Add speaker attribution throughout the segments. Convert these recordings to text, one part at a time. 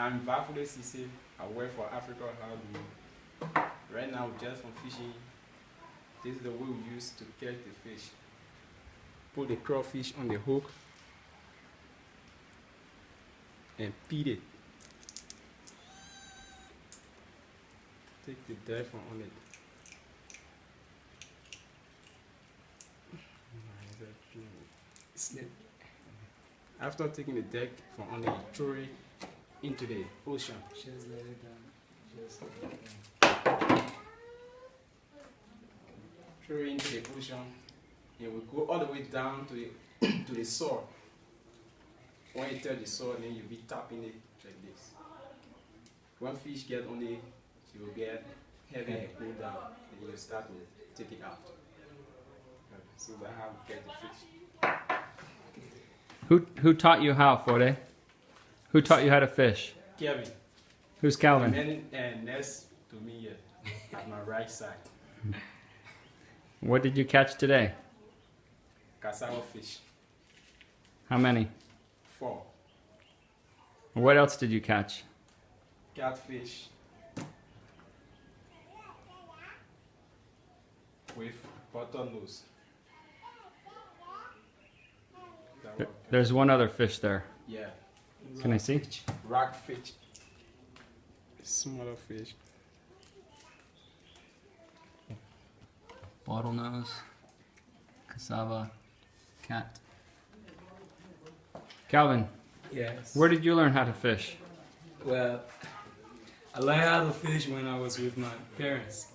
Speaker 1: I'm Vafule Sisi. I work for Africa Heartwood. Right now, just from fishing. This is the way we use to catch the fish. Put the crawfish on the hook and beat it. Take the dirt from on it. After taking the deck from on it, throw it into the ocean.
Speaker 2: Just let it down. Just let it down.
Speaker 1: Throw it into the ocean, and we go all the way down to the to the shore. When you touch the shore, then you'll be tapping it like this. When fish get on it, you will get heavy and cool down, and you start to take it out. So that's how we get the fish.
Speaker 3: Who taught you how, Fode? Who taught you how to fish?
Speaker 1: Kevin.
Speaker 3: Who's Calvin?
Speaker 1: And next to me here, at my right side.
Speaker 3: What did you catch today?
Speaker 1: Cassava fish.
Speaker 3: How many?
Speaker 1: 4.
Speaker 3: What else did you catch?
Speaker 1: Catfish. With bottlenose.
Speaker 3: There's one other fish there.
Speaker 1: Yeah.
Speaker 3: Can I see?
Speaker 1: Rockfish. Smaller fish.
Speaker 2: Bottlenose, cassava, cat.
Speaker 3: Calvin,
Speaker 2: Yes.
Speaker 3: where did you learn how to fish?
Speaker 2: Well, I learned how to fish when I was with my parents.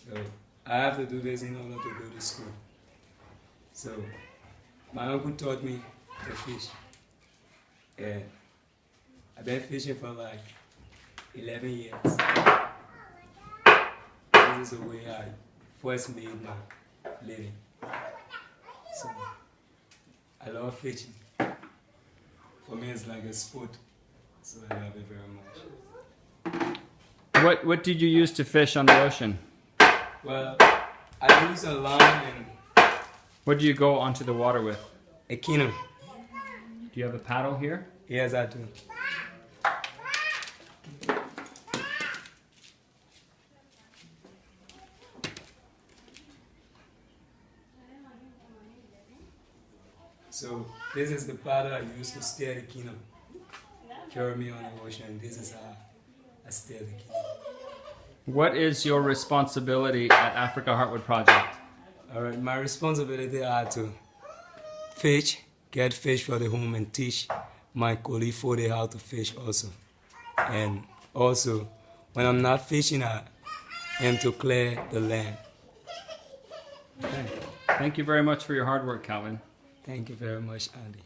Speaker 2: So I have to do this in order to go to school. So my uncle taught me to fish. And I've been fishing for like 11 years. This is the way I first made my living. So I love fishing. For me, it's like a sport. So I love it very much.
Speaker 3: What did you use to fish on the ocean?
Speaker 2: Well, I use a line and
Speaker 3: What do you go onto the water with?
Speaker 2: a canoe.
Speaker 3: Do you have a paddle here?
Speaker 2: Yes, I do. So this is the paddle I use to steer the canoe. Carry me on the ocean. This is how I steer the canoe.
Speaker 3: What is your responsibility at Africa Heartwood Project?
Speaker 2: Alright, my responsibility are to fish, get fish for the home, and teach my colleague Fode how to fish also. And also, when I'm not fishing, I am to clear the land.
Speaker 3: Okay. Thank you very much for your hard work, Calvin.
Speaker 2: Thank you very much, Andy.